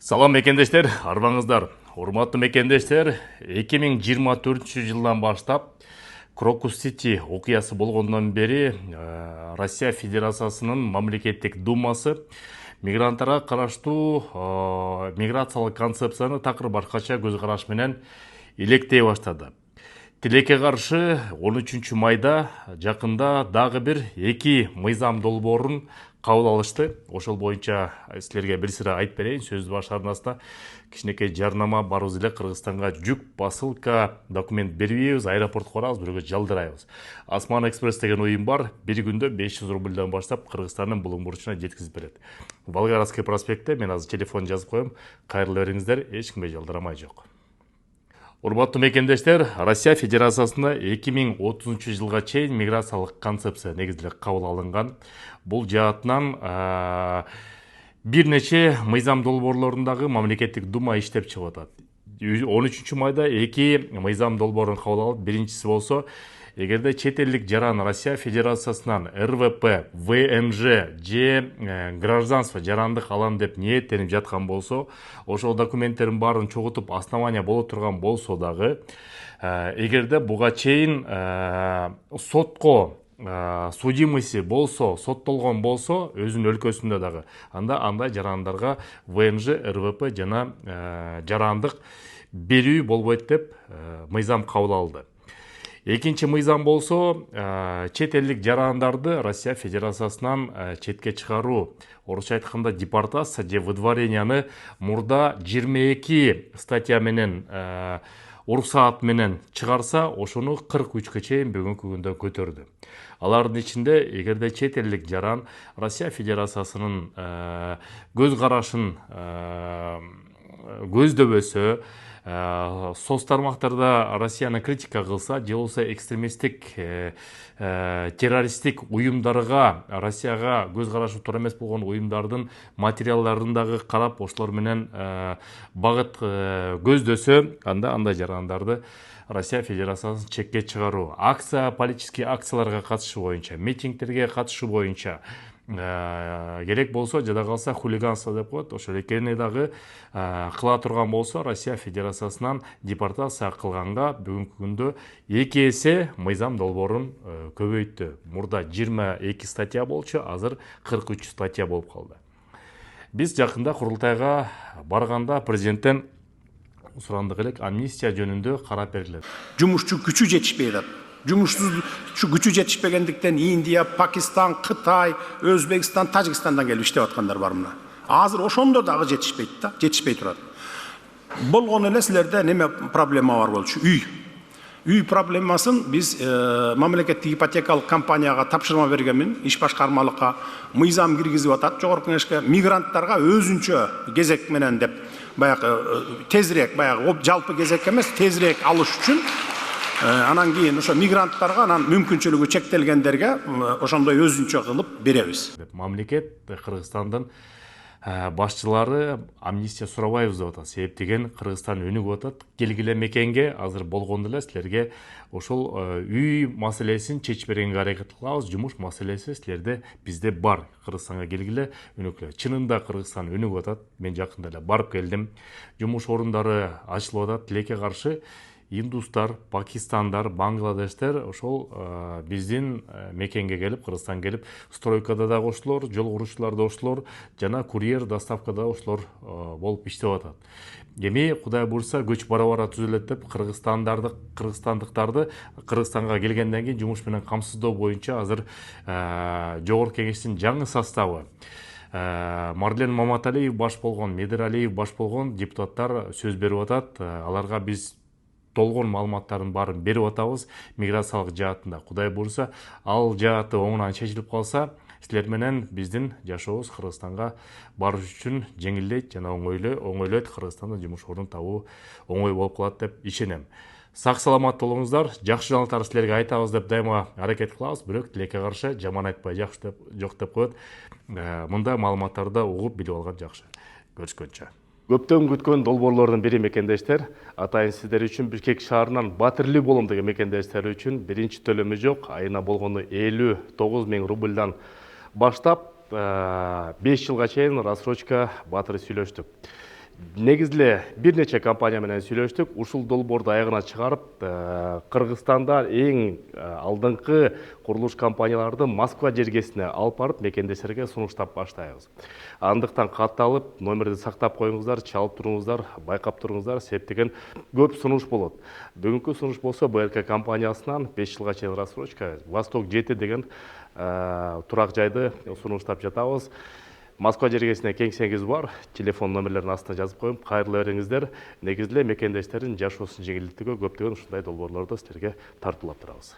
Салам мекендештер, арбаңыздар. Урматтуу мекендештер, 2024 жылдан баштап Крокус Сити окуясы болгондон бери Россия Федерациясынын мамлекеттик думасы мигранттарга караштуу миграциялык концепцияны такыр башкача көз караш менен илектей баштады. Тилекке каршы 13 майда жакында дагы бир эки мыйзам долбоорун кабыл алышты. Ошол боюнча силерге бир сыра айтып берейин. Сөздү баш арнасында кичинекей жарнама барыбыз эле. Кыргызстанга жүк, посылка, документ бербейбиз, аэропортко барабыз, бирөөгө жалдырайбыз. Осман Экспресс деген уюм бар. Бир күндө 500 рубльдан баштап Кыргызстандын булуң бурчуна жеткизип берет. Волгарадский проспектте мен азыр телефон жазып коем. Кайрылы бериңиздер, эч кимге жалдырамай жок. Урматтуу мекендештер, Россия Федерациясында 2030 жылга чейин миграциялык концепция негизинде кабыл алынган. Бул жаатынан бир нече мыйзам долбоорлорундагы мамлекеттик дума иштеп чыгып атат. 13 майда эки мыйзам долбоорун кабыл алып, биринчиси болсо, эгерде чет элдик жаран Россия Федерациясынан РВП, ВНЖ же гражданство жарандык алам деп ниеттенип жаткан болсо, ошол документтерин баарын чогултуп основания боло турган болсо дагы, эгерде буга чейин сотко судимыйсы болсо, соттолгон болсо, өзүнүн өлкөсүндө дагы, анда андай жарандарга ВНЖ, РВП жана жарандык берүү болбойт деп мыйзам кабыл алды. Экинчи мыйзам болсо, чет элдик жарандарды Россия Федерациясынан четке чыгаруу, орусча айтканда депортация же выдворенияны мурда 22 статья менен уруксаат менен чыгарса, ошону 43-кө чейин бүгүнкү күндө көтөрдү. Алардын ичинде эгерде чет элдик жаран Россия Федерациясынын көз карашын көздөбөсө, соц тармактарда Россияны критика кылса, же болбосо экстремисттик террористтик уюмдарга, Россияга көз карашы туура эмес болгон уюмдардын материалдарын дагы карап, ошолор менен багыт көздөсө, анда андай жарандарды Россия Федерациясын чекке чыгаруу, акция, политический акцияларга катышуу боюнча, митингтерге катышуу боюнча, керек болсо, жада калса хулиганство деп коет, ошол экени дагы кыла турган болсо, Россия Федерациясынан депортация кылганга бүгүнкү күндө 2 эсе мыйзам долбоорун көбөйттү. Мурда 22 статья болчу, азыр 43 статья болуп калды. Биз жакында курултайга барганда президенттен сурандык элек, амнистия жөнүндө карап берилет. Жумушчу күчү жетишпей атат. Жумушсуз күчү жетишпегендиктен Индия, Пакистан, Кытай, Өзбекстан, Тажикстандан келип иштеп аткандар бар мына. Азыр ошондо дагы жетишпейт да, жетишпей турат. Болгон эле силерде неме проблема бар болчу? Үй проблемасын биз мамлекеттик ипотекалык компанияга тапшырма бергенмин, иш башкармалыкка мыйзам киргизип атат, жогорку кеңешке мигранттарга өзүнчө кезек менен деп, баягы тезирээк, баягы жалпы кезек эмес, тезирээк алыш үчүн анан кийин ошо мигранттарга анан мүмкүнчүлүгү чектелгендерге ошондой өзүнчө кылып беребиз. Мамлекет Кыргызстандын башчылары амнистия сурабайбыз деп атат. Себеп деген Кыргызстан өнүгүп атат. Келгиле мекенге азыр болгондо эле силерге ошол үй маселесин чечип бергенге аракет кылабыз. Жумуш маселеси силерде бизде бар. Кыргызстанга келгиле, өнүгүлө. Чынында Кыргызстан өнүгүп атат. Мен жакында эле барып келдим. Жумуш орундары ачылып атат. Тилекке каршы индустар, пакистандар, бангладештер ошол биздин мекенге келип, Кыргызстан келип, стройкада да ошолор, жол курушчулар да ошолор, жана курьер доставкада ошолор болуп иштеп атат. Эми Кудай буйрса көч бара-бара түзөлөт деп кыргызстандыктарды Кыргызстанга келгенден кийин жумуш менен камсыздоо боюнча азыр жогорку кеңештин жаңы составы Марлен Маматалиев баш болгон, Медералиев баш болгон депутаттар сөз берип атат. Аларга биз толгон маалыматтарын баарын берип атабыз миграциялык жаатында. Кудай буйрса, ал жааты оңунан чечилип калса, силер менен биздин жашообуз Кыргызстанга барыш үчүн жеңилдейт жана оңойлойт. Кыргызстанда жумуш орун табуу оңой болуп калат деп ишенем. Сак саламат болуңуздар, жакшы жаңылыктарды силерге айтабыз деп дайыма аракет кылабыз, бирок тилекке каршы жаман айтпай жок деп коет. Мындай маалыматтарды угуп билип алган жакшы. Көрүшкөнчө. Көптөн күткөн долбоорлордун бири мекендештер, атайын сиздер үчүн Бишкек шаарынан Батирлүү болом деген мекендештер үчүн биринчи төлөмү жок, айына болгону 59 000 рубльдан баштап 5 жылга чейин рассрочка батыры сүйлөштүк. Негизде бир нече компания менен сүйлөштүк. Ушул долбоорду аягына чыгарып, Кыргызстанда эң алдыңкы курулуш компанияларды Москва жергесине алып барып мекендештерге сунуштап баштайбыз. Андыктан катталып, номерди сактап коюңуздар, чалып туруңуздар, байкап туруңуздар, септеген көп сунуш болот. Бүгүнкү сунуш болсо БРК компаниясынан 5 жылга чейин рассрочка Восток 7 деген турак жайды сунуштап жатабыз. Москва жергесине кеңсеңиз бар, телефон номерлерин астына жазып коюм. Кайрылы бериңиздер. Негизде мекендештердин жашоосун жеңилдетүүгө көптөгөн ушундай долбоорлорду силерге тартуулап турабыз.